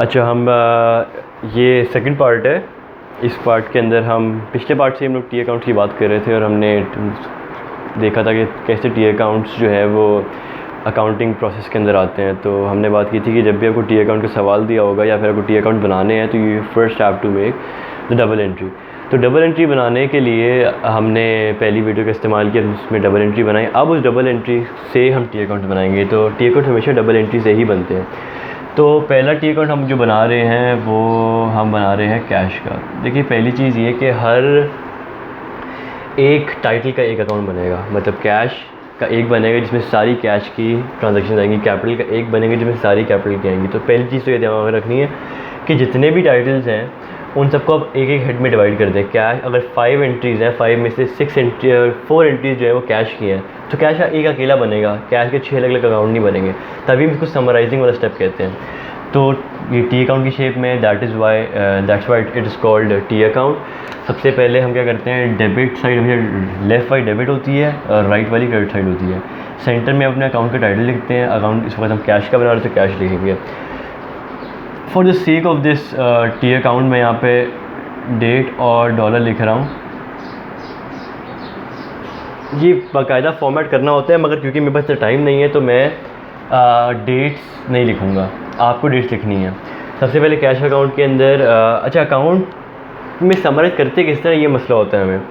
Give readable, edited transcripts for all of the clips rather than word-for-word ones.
अच्छा, ये second part है। इस पार्ट के अंदर हम पिछले पार्ट से हम लोग टी अकाउंट की बात कर रहे थे और हमने देखा था कि कैसे टी अकाउंट्स जो है वो अकाउंटिंग प्रोसेस के अंदर आते हैं। तो हमने बात की थी कि जब भी आपको टी अकाउंट का सवाल दिया होगा या फिर आपको टी अकाउंट बनाने हैं तो you first have to make the double entry. तो डबल एंट्री बनाने के लिए हमने पहली वीडियो का इस्तेमाल किया, उसमें डबल एंट्री बनाई। अब उस डबल एंट्री से हम टी अकाउंट बनाएंगे। तो टी अकाउंट हमेशा डबल एंट्री से ही बनते हैं। तो पहला टी अकाउंट हम जो बना रहे हैं वो हम बना रहे हैं कैश का। देखिए, पहली चीज़ ये कि हर एक टाइटल का एक अकाउंट बनेगा, मतलब कैश का एक बनेगा जिसमें सारी कैश की ट्रांजैक्शन आएंगी, कैपिटल का एक बनेगा जिसमें सारी कैपिटल की आएंगी। तो पहली चीज़ तो ये दिमाग में रखनी है कि जितने भी टाइटल्स हैं उन सबको आप एक एक हेड में डिवाइड कर दें। कैश अगर 5 एंट्रीज़ हैं, 5 में से 4 एंट्रीज़ जो है वो कैश की हैं, तो कैश का एक अकेला बनेगा, कैश के 6 अलग अलग अकाउंट नहीं बनेंगे। तभी हम इसको समराइजिंग वाला स्टेप कहते हैं। तो ये टी अकाउंट की शेप में, that's why it is called T account. सबसे पहले हम क्या करते हैं, डेबिट साइड हमेशा लेफ़्ट वाली डेबिट होती है और राइट वाली क्रेडिट साइड होती है। सेंटर में अपने अकाउंट का टाइटल लिखते हैं। अकाउंट इस वक्त हम कैश का बना रहे हैं तो कैश लिखेंगे। For the sake of this T account मैं यहाँ पे डेट और डॉलर लिख रहा हूँ। ये बाकायदा फॉर्मेट करना होता है, मगर क्योंकि मेरे पास टाइम नहीं है तो मैं डेट्स नहीं लिखूँगा, आपको डेट्स लिखनी है। सबसे पहले कैश अकाउंट के अंदर अच्छा, अकाउंट में समराइज़ करते किस तरह, ये मसला होता है हमें।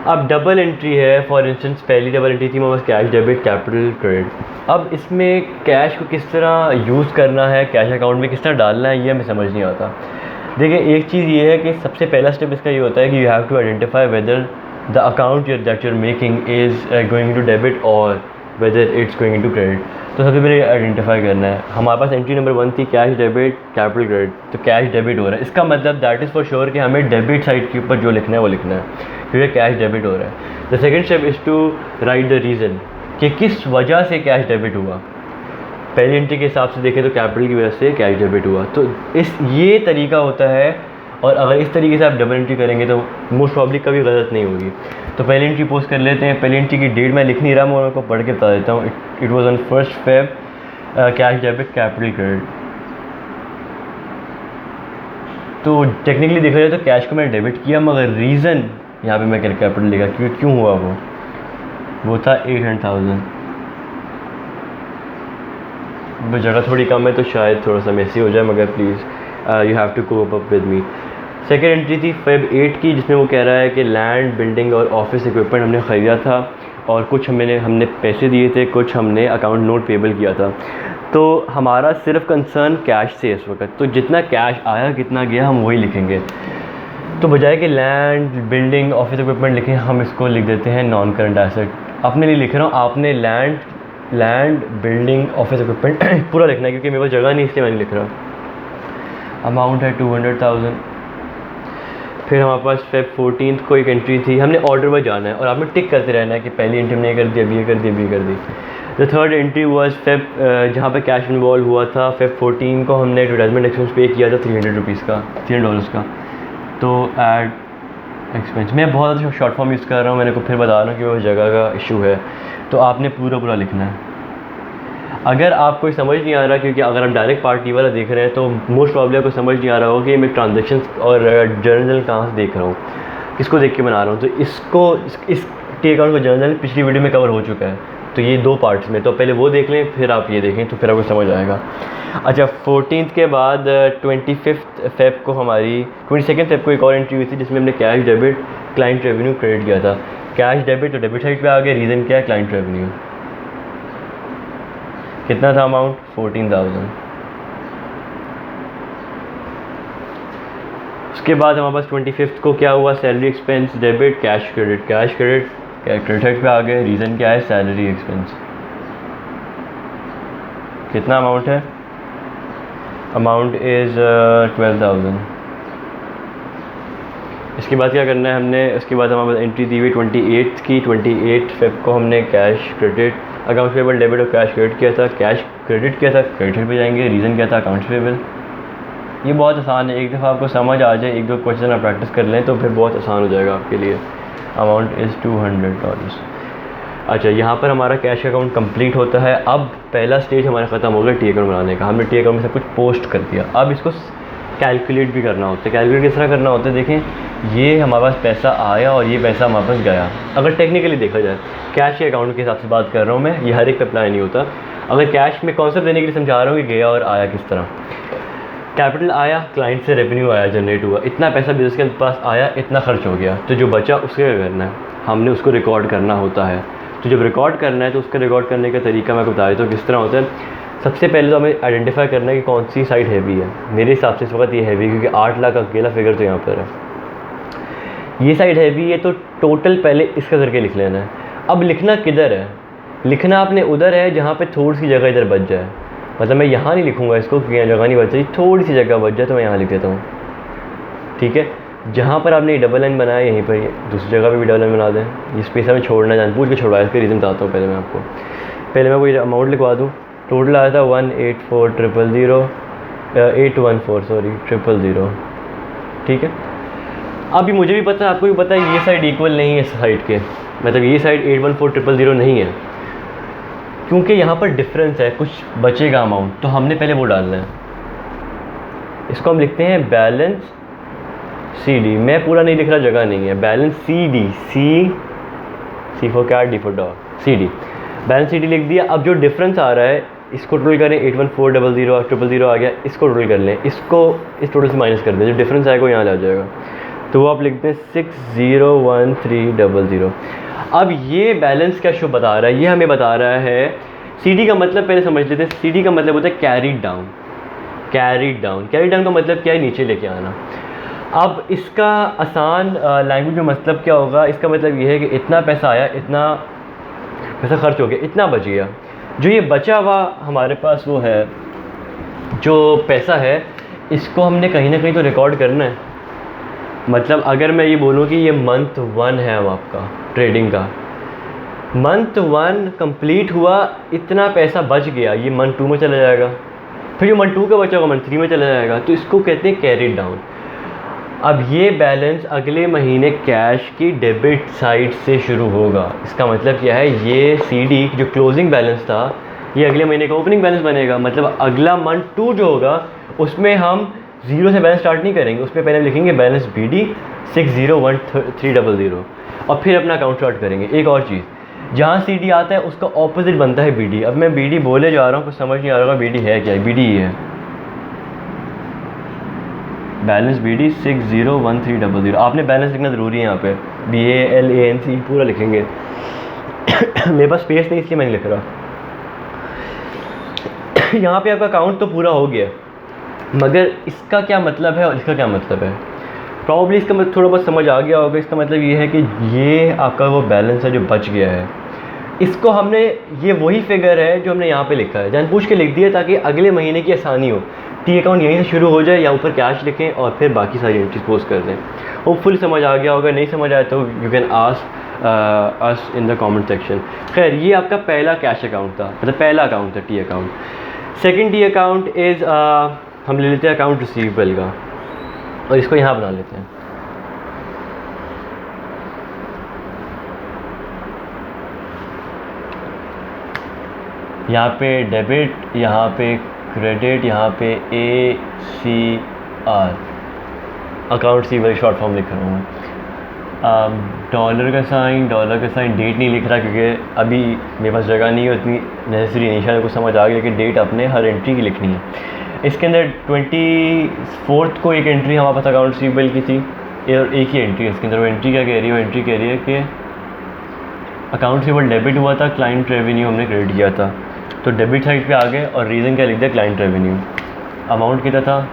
अब डबल एंट्री है, फॉर इंस्टेंस पहली डबल एंट्री थी मेरे पास कैश डेबिट कैपिटल क्रेडिट। अब इसमें कैश को किस तरह यूज़ करना है, कैश अकाउंट में किस तरह डालना है, ये हमें समझ नहीं आता। देखिए, एक चीज़ ये है कि सबसे पहला स्टेप इसका ये होता है कि you have to identify whether the account that you are making is going to debit और whether it's going to credit. तो सबसे पहले आइडेंटिफाई करना है। हमारे पास एंट्री नंबर 1 थी कैश डेबिट कैपिटल क्रेडिट, तो कैश डेबिट हो रहा है, इसका मतलब दैट इज़ फॉर श्योर कि हमें डेबिट साइड के ऊपर जो लिखना है वो लिखना है, क्योंकि कैश डेबिट हो रहा है। The second step is to write the reason कि किस वजह से कैश डेबिट हुआ। पहली एंट्री के हिसाब से देखें तो कैपिटल की वजह से कैश डेबिट हुआ। तो ये तरीका होता है, और अगर इस तरीके से आप डबल एंट्री करेंगे तो मोस्ट प्रॉब्ली कभी गलत नहीं होगी। तो पहली एंट्री पोस्ट कर लेते हैं। पहली एंट्री की डेट मैं लिख नहीं रहा, मैं उनको पढ़ के बता देता हूँ। It was on 1 Feb cash debit capital credit. तो टेक्निकली देखा जाए तो कैश को मैंने डेबिट किया, मगर रीज़न यहाँ पे मैं कैपिटल लिखा क्यों हुआ वो था 800,000। जगह थोड़ी कम है तो शायद थोड़ा सा मेसी हो जाए, मगर please you have to cope up with me. Second entry थी Feb 8 की, जिसमें वो कह रहा है कि लैंड बिल्डिंग और ऑफिस इक्विपमेंट हमने ख़रीदा था और कुछ हमने पैसे दिए थे, कुछ हमने अकाउंट नोट पेबल किया था। तो हमारा सिर्फ कंसर्न कैश से इस वक्त, तो जितना कैश आया कितना गया हम वही लिखेंगे। तो बजाय कि लैंड बिल्डिंग ऑफिस इक्विपमेंट लिखें, हम इसको लिख देते हैं नॉन करंट एसेट। अपने लिए लिख रहा हूँ, आपने लैंड बिल्डिंग ऑफिस इक्विपमेंट पूरा लिखना है, क्योंकि मेरे पास जगह नहीं इसलिए मैं नहीं लिख रहा। अमाउंट है 200,000। फिर हमारे पास Feb 14 को एक एंट्री थी, हमने ऑर्डर पर जाना है और आपने टिक करते रहना है कि पहली एंट्री हमने ये कर दी, अभी ये कर दी, अभी ये कर दी। The third entry was Feb जहाँ पे कैश इन्वॉल्व हुआ था। Feb 14 को हमने एडवर्टाइजमेंट एक्सपेंस पे किया था $300 का, $300 का। तो एड एक्सपेंस मैं बहुत ज़्यादा शॉर्ट फॉर्म यूज़ कर रहा हूँ, मैंने को फिर बता रहा हूँ कि वो जगह का इशू है, तो आपने पूरा लिखना है। अगर आपको समझ नहीं आ रहा, क्योंकि अगर आप डायरेक्ट पार्टी वाला देख रहे हैं तो मोस्ट प्रॉब्लम आपको समझ नहीं आ रहा होगा कि मैं ट्रांजेक्शन और जर्नल कहाँ से देख रहा हूँ, किसको देख के बना रहा हूँ। तो इस टी अकाउंट का जर्नल पिछली वीडियो में कवर हो चुका है, तो ये 2 पार्ट्स में, तो पहले वो देख लें फिर आप ये देखें, तो फिर आपको समझ आएगा। अच्छा, 14 के बाद 22 Feb को एक और एंट्री हुई थी, जिसमें हमने cash debit client revenue credit किया था। कैश डेबिट तो डेबिट साइड पे आ गया, रीज़न क्या है, क्लाइंट रेवेन्यू। कितना था अमाउंट, 14,000। उसके बाद हमारे पास 25 को क्या हुआ, salary expense debit cash credit credit side पे आ गए, रीज़न क्या है, सैलरी एक्सपेंस। कितना अमाउंट है, अमाउंट इज़ 12,000। इसके बाद क्या करना है हमने, उसके बाद हमारे पास एंट्री दी हुई 28 की। 28 Feb को हमने cash credit account payable debit और कैश क्रेडिट किया था। कैश क्रेडिट किया था, क्रेडिट पे जाएंगे, रीज़न क्या था, अकाउंट पेबल। ये बहुत आसान है, एक दफ़ा आपको समझ आ जाए, 1-2 क्वेश्चन आप प्रैक्टिस कर लें तो फिर बहुत आसान हो जाएगा आपके लिए। Amount is $200। अच्छा, यहाँ पर हमारा कैश अकाउंट कंप्लीट होता है। अब पहला स्टेज हमारा ख़त्म हो गया टी अकाउंट बनाने का। हमने टी अकाउंट में सब कुछ पोस्ट कर दिया। अब इसको कैलकुलेट भी करना होता है। कैलकुलेट किस तरह करना होता है, देखें ये हमारे पास पैसा आया और ये पैसा हमारे पास गया। अगर टेक्निकली देखा जाए, कैश के अकाउंट के हिसाब से बात कर रहा हूँ मैं, ये हर एक पे अप्लाई नहीं होता। अगर कैश में कॉन्सेप्ट देने के लिए समझा रहा हूँ कि गया और आया किस तरह। कैपिटल आया, क्लाइंट से रेवेन्यू आया, जनरेट हुआ, इतना पैसा बिजनेस के पास आया, इतना खर्च हो गया। तो जो बचा उसके क्या करना है, हमने उसको रिकॉर्ड करना होता है। तो जब रिकॉर्ड करना है तो उसका रिकॉर्ड करने का तरीका मैं बता देता हूँ किस तरह होता है। सबसे पहले तो हमें आइडेंटिफाई करना है कि कौन सी साइड हैवी है। मेरे हिसाब से इस वक्त ये हैवी, क्योंकि 8 लाख अकेला फिगर तो यहाँ पर है। ये साइड हैवी है तो टोटल पहले इसका करके लिख लेना है। अब लिखना किधर है, लिखना आपने उधर है जहाँ पे थोड़ी सी जगह इधर बच जाए। मतलब मैं यहाँ नहीं लिखूँगा इसको क्योंकि यहाँ जगह नहीं बच रही, थोड़ी सी जगह बच जाए तो मैं यहाँ लिख देता हूँ। ठीक है, जहाँ पर आपने डबल लाइन बनाया यहीं पर दूसरी जगह पे भी डबल लाइन बना दें। ये स्पेस में छोड़ना जानबूझ के छोड़वाया, इसका रीज़न बताता हूँ पहले मैं आपको। पहले मैं कोई अमाउंट लिखवा दूँ। टोटल आया था 184,000 ठीक है। अभी मुझे भी पता है, आपको भी पता है, ये साइड इक्वल नहीं है इस साइड के, मतलब ये साइड 814,000 नहीं है, क्योंकि यहाँ पर डिफरेंस है, कुछ बचेगा अमाउंट, तो हमने पहले वो डालना है। इसको हम लिखते हैं बैलेंस CD। मैं पूरा नहीं लिख रहा, जगह नहीं है। Balance CD, C for cat, D for dog, CD। Balance CD लिख दिया। अब जो डिफरेंस आ रहा है इसको टोटल करें, 814,000 आ गया, इसको टोटल कर लें, इसको इस टोटल से माइनस कर दें, जो डिफरेंस आएगा वो यहाँ आ जाएगा। तो वो आप लिखते हैं 601300। अब ये बैलेंस क्या शो बता रहा है, ये हमें बता रहा है CD का मतलब पहले समझ लेते हैं। CD का मतलब होता है कैरीड डाउन। कैरीड डाउन का मतलब क्या है, नीचे लेके आना। अब इसका आसान लैंग्वेज में मतलब क्या होगा, इसका मतलब ये है कि इतना पैसा आया, इतना पैसा खर्च हो गया, इतना बच गया। जो ये बचा हुआ हमारे पास वो है, जो पैसा है, इसको हमने कहीं ना कहीं तो रिकॉर्ड करना है। मतलब अगर मैं ये बोलूँ कि ये मंथ 1 है आपका ट्रेडिंग का, मंथ 1 कंप्लीट हुआ, इतना पैसा बच गया, ये मंथ 2 में चला जाएगा, फिर ये मंथ 2 का बचा होगा मंथ 3 में चला जाएगा, तो इसको कहते हैं कैरीड डाउन। अब ये बैलेंस अगले महीने कैश की डेबिट साइड से शुरू होगा। इसका मतलब क्या है, ये CD जो क्लोजिंग बैलेंस था, ये अगले महीने का ओपनिंग बैलेंस बनेगा। मतलब अगला मंथ 2 जो होगा उसमें हम 0 से बैलेंस स्टार्ट नहीं करेंगे, उसमें पहले लिखेंगे बैलेंस BD 601300 और फिर अपना अकाउंट स्टार्ट करेंगे। एक और चीज़, जहाँ CD आता है उसका ऑपोजिट बनता है BD। अब मैं BD बोले जा रहा हूँ, कुछ समझ नहीं आ रहा होगा BD है क्या है। BD ही है, बैलेंस BD 601300। आपने बैलेंस लिखना ज़रूरी है यहाँ पे, BALANC पूरा लिखेंगे। मेरे पास स्पेस नहीं इसलिए मैं नहीं लिख रहा। यहाँ पे आपका अकाउंट तो पूरा हो गया, मगर इसका क्या मतलब है और इसका क्या मतलब है, प्रॉब्ली इसका मतलब थोड़ा बहुत समझ आ गया होगा। इसका मतलब ये है कि ये आपका वो बैलेंस है जो बच गया है, इसको हमने, ये वही फिगर है जो हमने यहाँ पे लिखा है, जानबूझ के लिख दिया ताकि अगले महीने की आसानी हो। टी अकाउंट यहीं से शुरू हो जाए या ऊपर कैश लिखें और फिर बाकी सारी एंट्रीज पोस्ट कर दें। होपफुली समझ आ गया होगा, नहीं समझ आया तो you can ask us in the comment section. खैर, ये आपका पहला कैश अकाउंट था, मतलब पहला अकाउंट था T account. Second T account is हम ले लेते हैं अकाउंट रिसीवेबल का, और इसको यहाँ बना लेते हैं। यहाँ पे डेबिट, यहाँ पे क्रेडिट, यहाँ पे ACR, account receivable short form लिख रहा हूँ मैं। डॉलर का साइन डेट नहीं लिख रहा क्योंकि अभी मेरे पास जगह नहीं है उतनी नेसेसरी नहीं, शायद कुछ समझ आ गया कि डेट अपने हर एंट्री की लिखनी है। इसके अंदर 24 को एक एंट्री हमारे पास अकाउंट रिसीवेबल की थी और एक ही एंट्री है इसके अंदर। वो एंट्री क्या कह रही है, वो एंट्री कह रही है कि अकाउंट रिसीवेबल डेबिट हुआ था, क्लाइंट रेवेन्यू हमने क्रेडिट किया था, तो डेबिट साइड पे आ गए और रीज़न क्या लिख दिया, क्लाइंट रेवेन्यू। अमाउंट कितना था,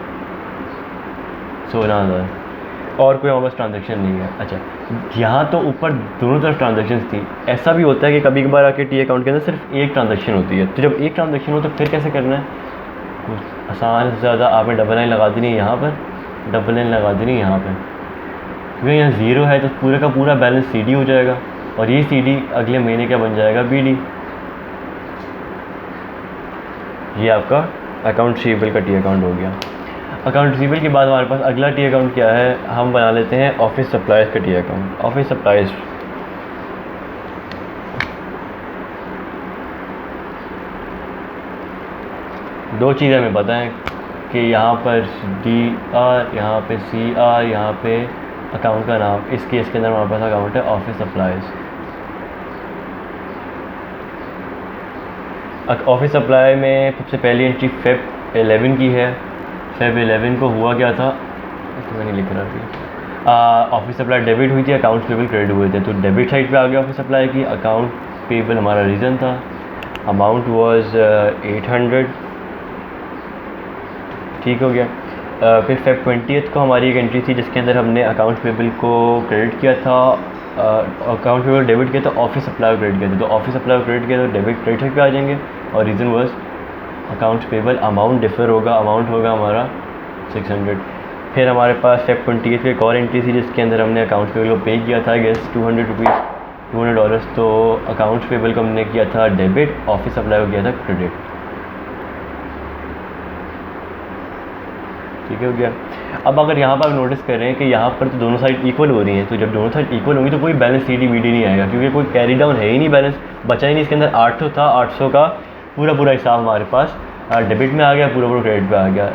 16,000, और कोई हमारे पास ट्रांजेक्शन नहीं है। अच्छा, यहाँ तो ऊपर दोनों तरफ ट्रांजेक्शन थी। ऐसा भी होता है कि कभी कभार आके टी अकाउंट के अंदर सिर्फ एक ट्रांजेक्शन होती है, तो जब एक ट्रांजेक्शन हो तो फिर कैसे करना है, कुछ आसान से ज़्यादा आपने डबल लाइन लगा देनी है यहाँ पर, डबल लाइन लगा देनी है यहाँ पर, क्योंकि यहाँ 0 है तो पूरे का पूरा बैलेंस CD हो जाएगा और ये CD अगले महीने क्या बन जाएगा, BD। ये आपका अकाउंट रिसीवेबल का टी अकाउंट हो गया। अकाउंट रिसीवेबल के बाद हमारे पास अगला टी अकाउंट क्या है, हम बना लेते हैं ऑफिस सप्लाइज का टी अकाउंट। ऑफिस सप्लाइज दो चीज़ें हमें पता है कि यहाँ पर DR, यहाँ पे CR, यहाँ पे अकाउंट का नाम। इस केस के अंदर हमारे पास अकाउंट है ऑफिस सप्लाईज़। ऑफिस सप्लाई में सबसे पहली एंट्री Feb 11 की है। Feb 11 को हुआ क्या था, तो मैंने लिख रहा थी। ऑफिस सप्लाई डेबिट हुई थी, अकाउंट पेबल क्रेडिट हुए थे। तो डेबिट साइड पे आ गया ऑफिस सप्लाई की, अकाउंट पेबल हमारा रीज़न था। अमाउंट वाज 800, ठीक हो गया। फिर Feb 20 को हमारी एक एंट्री थी जिसके अंदर हमने अकाउंट पेबल को क्रेडिट किया था, अकाउंट पेबल डेबिट किया था, ऑफिस सप्लाई को क्रेडिट किया था। तो ऑफिस सप्लाई को क्रेडिट किया तो डेबिट क्रेडिट साइड पे आ जाएंगे, और reason was account payable amount differ होगा, अमाउंट होगा हमारा 600। फिर हमारे पास Feb 28 की एक और एंट्री थी जिसके अंदर हमने अकाउंट पेबल को पे किया था गैस $200। तो अकाउंट पेबल को हमने किया था डेबिट, ऑफिस सप्लाई को किया था क्रेडिट, ठीक है हो गया। अब अगर यहाँ पर आप नोटिस कर रहे हैं कि यहाँ पर तो दोनों साइड इक्वल हो रही हैं, तो जब दोनों साइड इक्वल होंगी तो कोई बैलेंस CD BD नहीं आएगा, क्योंकि कोई कैरी डाउन है ही नहीं, बैलेंस बचा ही नहीं। इसके अंदर 800 था, 800 का पूरा हिसाब हमारे पास डेबिट में आ गया, पूरा क्रेडिट पे आ गया।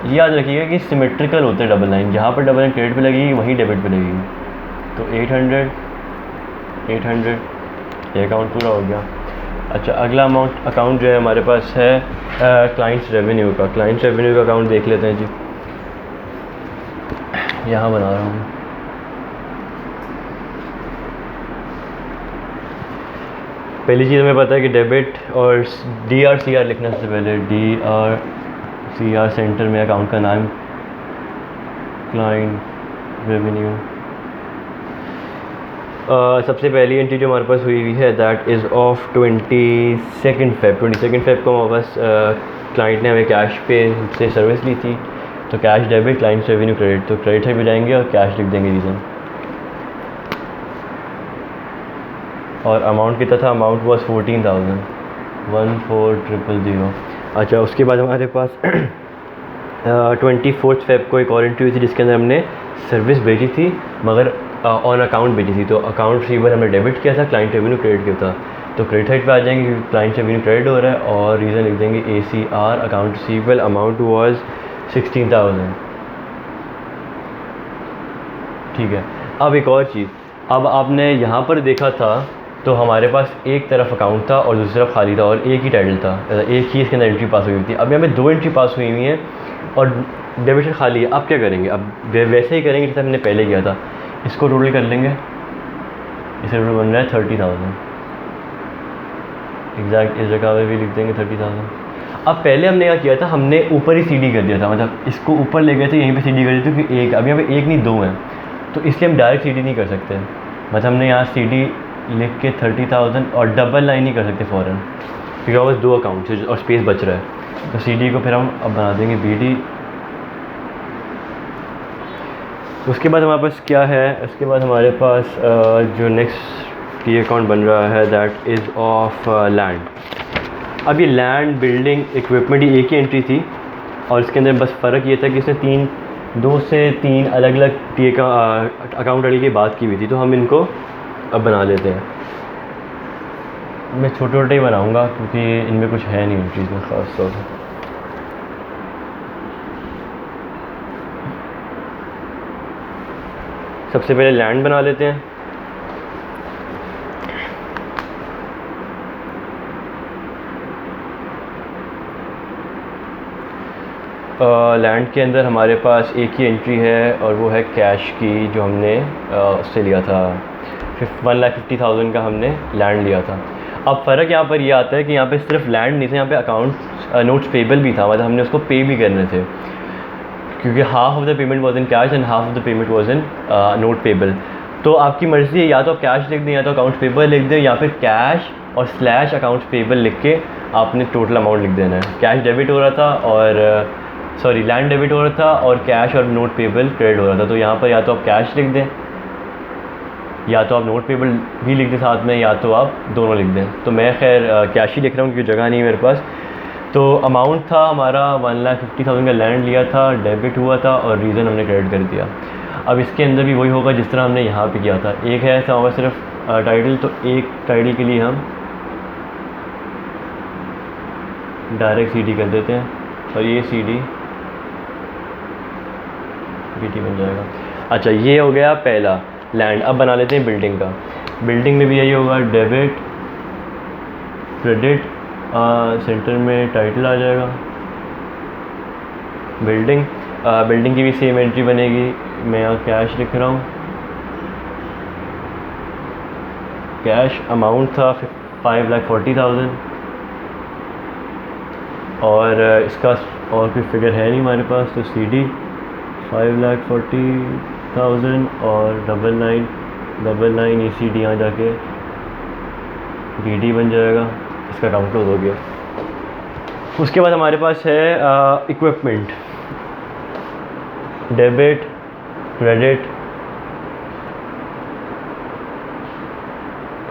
ये याद रखिएगा कि सिमेट्रिकल होते हैं डबल लाइन, जहाँ पर डबल लाइन क्रेडिट पे लगेगी वहीं डेबिट पे लगेगी। तो 800 ये अकाउंट पूरा हो गया। अच्छा, अगला अकाउंट जो है हमारे पास है क्लाइंट्स रेवेन्यू का। क्लाइंट्स रेवेन्यू का अकाउंट देख लेते हैं जी, यहाँ बना रहा हूँ। पहली चीज़ हमें पता है कि डेबिट और DR CR लिखना सबसे पहले। DR CR सेंटर में अकाउंट का नाम, क्लाइंट रेवेन्यू। सबसे पहली एंट्री जो हमारे पास हुई है दैट इज़ ऑफ 22 Feb को हमारे पास क्लाइंट ने हमें कैश पे से सर्विस ली थी। तो cash debit, client revenue credit, तो क्रेडिट साइड पे जाएंगे और कैश लिख देंगे रीज़न। और अमाउंट कितना था, अमाउंट वाज 14,000, 14,000। अच्छा, उसके बाद हमारे पास 24 Feb को एक और एंट्री हुई थी जिसके अंदर हमने सर्विस भेजी थी मगर ऑन अकाउंट भेजी थी। तो अकाउंट रिसीवर हमने डेबिट किया था, क्लाइंट रेवेन्यू क्रेडिट किया था। तो क्रेडिट साइड पे आ जाएंगे क्योंकि क्लाइंट रेवेन्यू क्रेडिट हो रहा है, और रीज़न लिख देंगे ACR, account receivable, amount was 16,000, ठीक है। अब एक और चीज़, अब आपने यहाँ पर देखा था तो हमारे पास एक तरफ अकाउंट था और दूसरी तरफ खाली था और एक ही टाइटल था, एक ही इसके अंदर एंट्री पास हुई थी। अब यहाँ पे 2 एंट्री पास हुई हुई हैं और डेबिट खाली है। अब क्या करेंगे, अब वैसे ही करेंगे जैसे हमने पहले किया था, इसको टोटल कर लेंगे। इसका टोटल बन रहा है 30,000, एग्जैक्ट इस जगह पे भी लिख देंगे 30,000। अब पहले हमने क्या किया था, हमने ऊपर ही CD कर दिया था, मतलब इसको ऊपर ले गए थे, यहीं पे CD कर दी थी क्योंकि एक, अब यहाँ पे एक नहीं 2 हैं, तो इसलिए हम डायरेक्ट CD नहीं कर सकते। मतलब हमने यहाँ CD लिख के 30,000 और डबल लाइन नहीं कर सकते फ़ौरन, क्योंकि हमारे पास 2 अकाउंट है और स्पेस बच रहा है। तो CD को फिर हम अब बना देंगे BD। उसके बाद हमारे पास क्या है, उसके बाद हमारे पास जो नेक्स्ट ये अकाउंट बन रहा है दैट इज़ ऑफ लैंड। अब ये लैंड, बिल्डिंग, इक्विपमेंट ये एक ही एंट्री थी और इसके अंदर बस फ़र्क ये था कि इसने 2 से 3 अलग अलग टी का अकाउंट आईडी की बात की हुई थी। तो हम इनको अब बना लेते हैं। मैं छोटे ही बनाऊंगा क्योंकि इनमें कुछ है नहीं एंट्रीज में ख़ास तौर पर। सबसे पहले लैंड बना लेते हैं। लैंड के अंदर हमारे पास एक ही एंट्री है और वो है कैश की, जो हमने उससे लिया था 1,50,000 का हमने लैंड लिया था। अब फ़र्क यहाँ पर ये आता है कि यहाँ पे सिर्फ लैंड नहीं था, यहाँ पे अकाउंट नोट्स पेबल भी था, मतलब हमने उसको पे भी करने थे क्योंकि half of the payment was in cash and half of the payment was in note payable. तो आपकी मर्ज़ी है, या तो आप कैश लिख दें या तो अकाउंट पेबल लिख दें, या फिर कैश और स्लैश अकाउंट पेबल लिख के आपने टोटल अमाउंट लिख देना है। कैश डेबिट हो रहा था और सॉरी लैंड डेबिट हो रहा था और कैश और नोट पेबल क्रेडिट हो रहा था। तो यहाँ पर या तो आप कैश लिख दें या तो आप नोट पेबल भी लिख दें साथ में, या तो आप दोनों लिख दें। तो मैं खैर कैश ही लिख रहा हूँ क्योंकि जगह नहीं है मेरे पास। तो अमाउंट था हमारा 1,50,000 का लैंड लिया था, डेबिट हुआ था और रीज़न हमने क्रेडिट कर दिया। अब इसके अंदर भी वही होगा जिस तरह हमने यहाँ पे किया था। एक है हमारा सिर्फ टाइटल, तो एक टाइटल के लिए हम डायरेक्ट CD कर देते हैं और ये CD BT बन जाएगा। अच्छा, ये हो गया पहला लैंड। अब बना लेते हैं बिल्डिंग का। बिल्डिंग में भी यही होगा, डेबिट क्रेडिट, सेंटर में टाइटल आ जाएगा बिल्डिंग। बिल्डिंग की भी सेम एंट्री बनेगी। मैं यहाँ कैश लिख रहा हूँ। कैश अमाउंट था 5,40,000 और इसका और कोई फिगर है नहीं हमारे पास, तो CD 5,40,000 और 9999 ये CD यहाँ जाके BD बन जाएगा। इसका अकाउंट क्लोज हो गया। उसके बाद हमारे पास है इक्विपमेंट, डेबिट क्रेडिट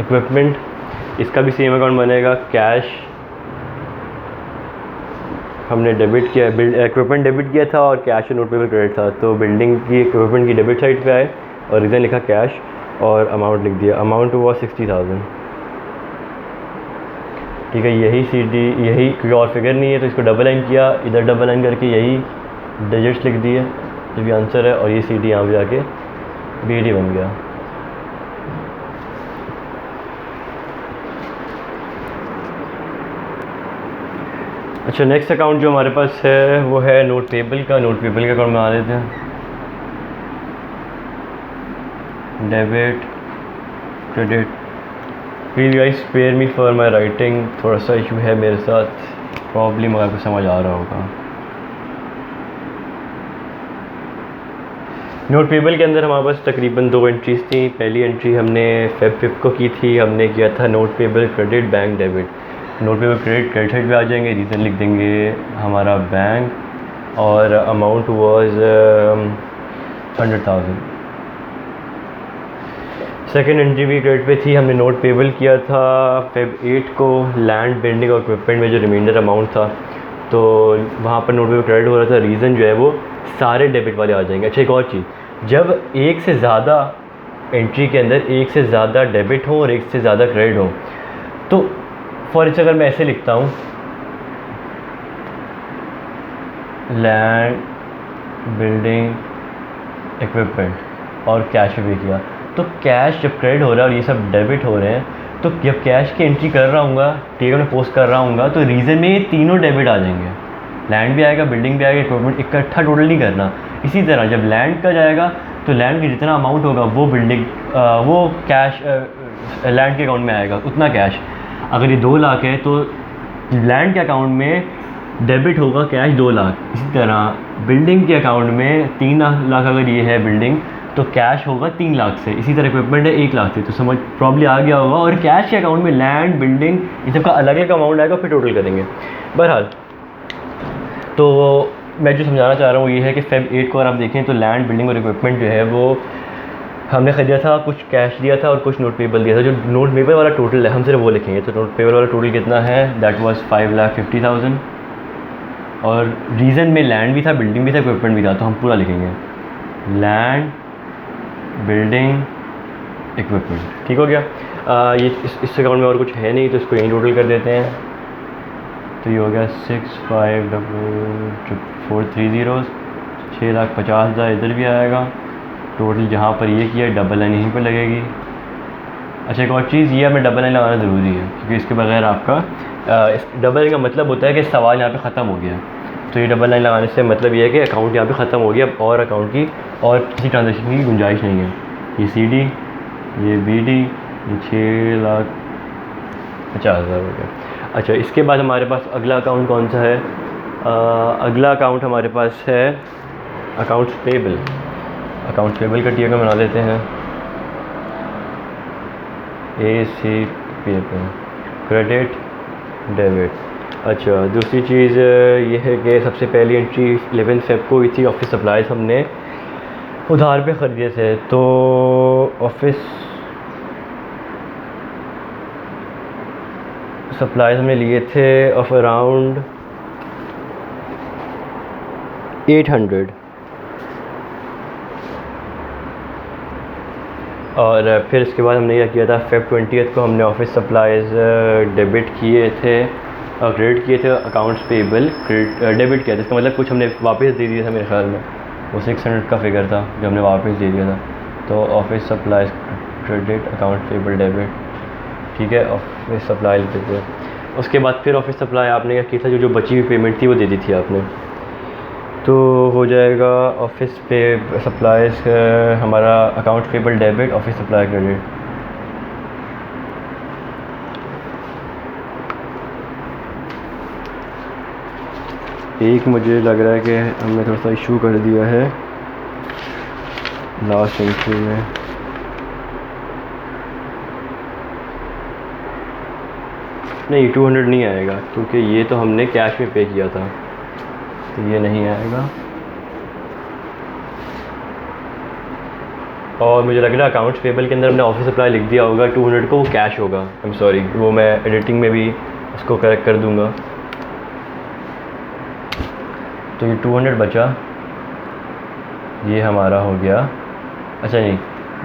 इक्विपमेंट। इसका भी सेम अकाउंट बनेगा। कैश हमने डेबिट किया, इक्विपमेंट डेबिट किया था और कैश और नोट पेबल क्रेडिट था, तो बिल्डिंग की इक्विपमेंट की डेबिट साइड पे आए और रीज़न लिखा कैश और अमाउंट लिख दिया। अमाउंट हुआ 60,000। ठीक है, यही CD, यही कोई और फिगर नहीं है तो इसको डबल लाइन किया, इधर डबल लाइन करके यही डिजिट्स लिख दिए जो भी आंसर है, और ये CD यहाँ पे आके BD बन गया। अच्छा, नेक्स्ट अकाउंट जो हमारे पास है वो है नोट पेबल का। नोट पेबल का अकाउंट बना लेते हैं। Debit credit. Please guys spare me for my writing, थोड़ा सा इशू है मेरे साथ, प्रॉब्लम अगर आपको समझ आ रहा होगा। नोट पेबल के अंदर हमारे पास तकरीबन 2 एंट्रीज़ थी। पहली एंट्री हमने Feb 5 को की थी, हमने किया था note payable credit bank debit. Note payable credit side पे आ जाएंगे, रीज़न लिख देंगे हमारा बैंक और अमाउंट वाज 100,000। सेकेंड एंट्री भी क्रेडिट पे थी, हमने नोट पेबल किया था Feb 8 को। लैंड बिल्डिंग और इक्विपमेंट में जो रिमाइंडर अमाउंट था तो वहाँ पर नोट पेबल क्रेडिट हो रहा था। रीज़न जो है वो सारे डेबिट वाले आ जाएंगे। अच्छा, एक और चीज़, जब एक से ज़्यादा एंट्री के अंदर एक से ज़्यादा डेबिट हो और एक से ज़्यादा क्रेडिट हो, तो फॉर इंस्टेंस अगर मैं ऐसे लिखता हूँ लैंड बिल्डिंग इक्विपमेंट और कैश भी किया, तो कैश जब क्रेडिट हो रहा है और ये सब डेबिट हो रहे हैं, तो जब कैश की एंट्री कर रहा हूँगा, ठीक है, मैं पोस्ट कर रहा हूँगा, तो रीज़न में ये तीनों डेबिट आ जाएंगे। लैंड भी आएगा, बिल्डिंग भी आएगा, इक्विपमेंट, इकट्ठा टोटल नहीं करना। इसी तरह जब लैंड का जाएगा तो लैंड की जितना अमाउंट होगा वो बिल्डिंग वो कैश लैंड के अकाउंट में आएगा, उतना कैश। अगर ये 2 लाख है तो लैंड के अकाउंट में डेबिट होगा कैश 2 लाख। इसी तरह बिल्डिंग के अकाउंट में 3 लाख अगर ये है बिल्डिंग, तो कैश होगा 3 लाख से। इसी तरह इक्विपमेंट है 1 लाख से, तो समझ प्रॉब्लम आ गया होगा। और कैश के अकाउंट में लैंड बिल्डिंग इन सब का अलग अलग अमाउंट आएगा, फिर टोटल करेंगे। बहरहाल, तो मैं जो समझाना चाह रहा हूँ ये है कि Feb 8 को अगर आप देखें तो लैंड बिल्डिंग और इक्विपमेंट जो है वो हमने ख़रीदा था, कुछ कैश दिया था और कुछ नोट पेबल दिया था। जो नोट पेबल वाला टोटल है हम सिर्फ वो लिखेंगे, तो नोट पेबल वाला टोटल कितना है, दैट वाज 5,50,000। और रीज़न में लैंड भी था, बिल्डिंग भी था, इक्विपमेंट भी था, तो हम पूरा लिखेंगे लैंड बिल्डिंग इक्विपमेंट। ठीक हो गया। ये इस अकाउंट में और कुछ है नहीं, तो इसको यहीं टोटल कर देते हैं। तो ये हो गया 6,50,430, 6,50,000 इधर भी आएगा। टोटल जहाँ पर ये किया डबल लाइन यहीं पर लगेगी। अच्छा, एक और चीज़, ये हमें डबल लाइन लगाना ज़रूरी है क्योंकि इसके बगैर आपका इस डबल लाइन का मतलब होता है कि सवाल यहाँ पे ख़त्म हो गया। तो ये डबल लाइन लगाने से मतलब ये है कि अकाउंट यहाँ पे ख़त्म हो गया, और अकाउंट की और किसी ट्रांजेक्शन की गुंजाइश नहीं है। ये CD, ये BD, ये 6,50,000 हो गया। अच्छा, इसके बाद हमारे पास अगला अकाउंट कौन सा है? अगला अकाउंट हमारे पास है अकाउंट्स पेबल। अकाउंट्स पेबल का टी बना लेते हैं ACP, क्रेडिट डेबिट। अच्छा, दूसरी चीज़ ये है कि सबसे पहली एंट्री 11 Feb को हुई थी। ऑफिस सप्लाईज़ हमने उधार पे ख़रीदे थे, तो ऑफिस सप्लाईज़ हमने लिए थे ऑफ अराउंड 800। और फिर इसके बाद हमने यह किया था Feb 20 को हमने ऑफिस सप्लाईज़ डेबिट किए थे क्रेडिट किए थे, अकाउंट्स पेबल डेबिट किया था। इसका मतलब कुछ हमने वापस दे दिया था मेरे ख्याल में, वो 600 का फिगर था जो हमने वापस दे दिया था। तो office supplies credit, account payable debit, ठीक है, ऑफिस सप्लाई लिख देते हैं। उसके बाद फिर ऑफिस सप्लाई आपने क्या किया था, जो जो बची हुई पेमेंट थी वो दे दी थी आपने। तो हो जाएगा ऑफिस पे सप्लाईज हमारा account payable debit, office supply credit. एक मुझे लग रहा है कि हमने थोड़ा सा इशू कर दिया है लास्ट एंट्री में। नहीं 200 नहीं आएगा क्योंकि ये तो हमने कैश में पे किया था, तो ये नहीं आएगा। और मुझे लग रहा है अकाउंट्स पेबल के अंदर हमने ऑफिस सप्लाई लिख दिया होगा 200 को, वो कैश होगा। आई एम सॉरी, वो मैं एडिटिंग में भी उसको करेक्ट कर दूंगा। तो ये 200 बचा, ये हमारा हो गया। अच्छा नहीं,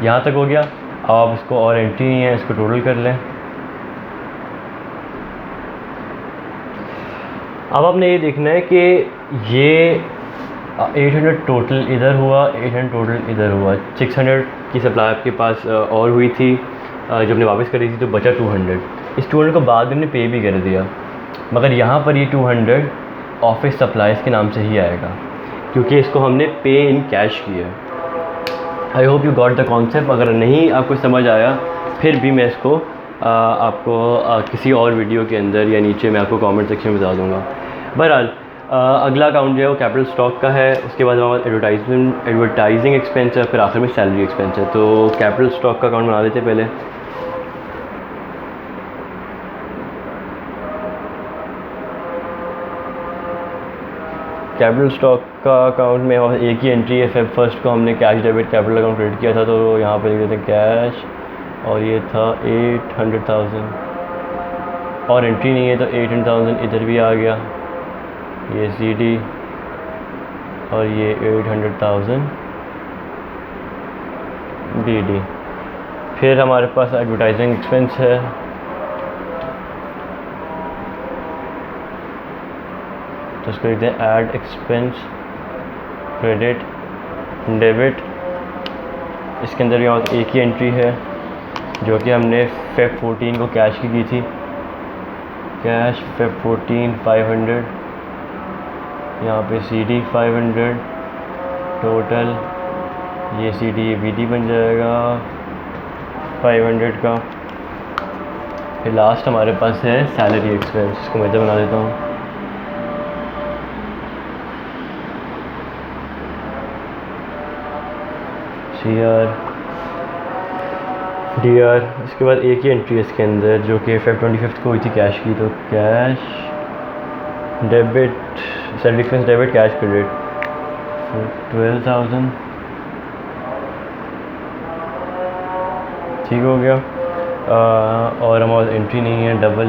यहाँ तक हो गया। अब आप इसको और एंट्री नहीं है, इसको टोटल कर लें। अब आपने ये देखना है कि ये 800 टोटल इधर हुआ, 800 टोटल इधर हुआ। 600 की सप्लाई आपके पास और हुई थी जो हमने वापस करी थी, तो बचा 200। इस 200 को बाद में हमने पे भी कर दिया, मगर यहाँ पर ये 200 ऑफिस सप्लाईज़ के नाम से ही आएगा क्योंकि इसको हमने पे इन कैश किया। I hope you got the concept. अगर नहीं आपको समझ आया फिर भी मैं इसको आपको किसी और वीडियो के अंदर या नीचे मैं आपको कमेंट सेक्शन में बता दूंगा। बहरहाल अगला अकाउंट जो है वो कैपिटल स्टॉक का है, उसके बाद हमारे एडवर्टाइजिंग एक्सपेंस है, फिर आखिर में सैलरी एक्सपेंस है। तो कैपिटल स्टॉक का अकाउंट बना लेते हैं पहले। कैपिटल स्टॉक का अकाउंट में एक ही एंट्री है, फेब फर्स्ट को हमने cash debit capital account credit किया था, तो यहाँ पर लिख देते हैं कैश, और ये था 800,000 और एंट्री नहीं है तो 800,000 इधर भी आ गया, ये CD और ये 800,000 DD। फिर हमारे पास एडवर्टाइजिंग एक्सपेंस है, तो उसको लिखते हैं ऐड एक्सपेंस क्रेडिट डेबिट। इसके अंदर यहाँ एक ही एंट्री है जो कि हमने फेब 14 को कैश की थी, कैश फेब 14 500, यहाँ पे CD 500 टोटल, ये CD BD बन जाएगा 500 का। फिर लास्ट हमारे पास है सैलरी एक्सपेंस, इसको मैं इधर बना देता हूँ CR DR। इसके बाद एक ही एंट्री है इसके अंदर जो कि फेब 25 को हुई थी कैश की, तो cash debit salary expense debit cash credit 12,000, ठीक हो गया। और हमारे एंट्री नहीं है, डबल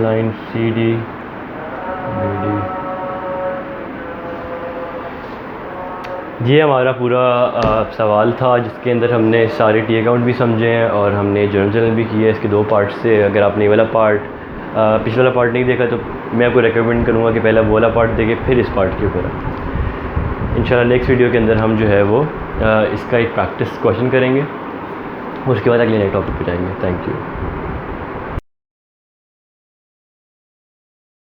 लाइन CD BD। ये हमारा पूरा सवाल था जिसके अंदर हमने सारे टी अकाउंट भी समझे हैं और हमने जर्नल भी किया है इसके 2 पार्ट से। अगर आपने ये वाला पार्ट पिछला वाला पार्ट नहीं देखा तो मैं आपको रेकमेंड करूँगा कि पहले वो वाला पार्ट देखें फिर इस पार्ट के ऊपर। इंशाल्लाह नेक्स्ट वीडियो के अंदर हम जो है वो इसका एक प्रैक्टिस क्वेश्चन करेंगे, उसके बाद अगले नए टॉपिक पे जाएंगे। Thank you.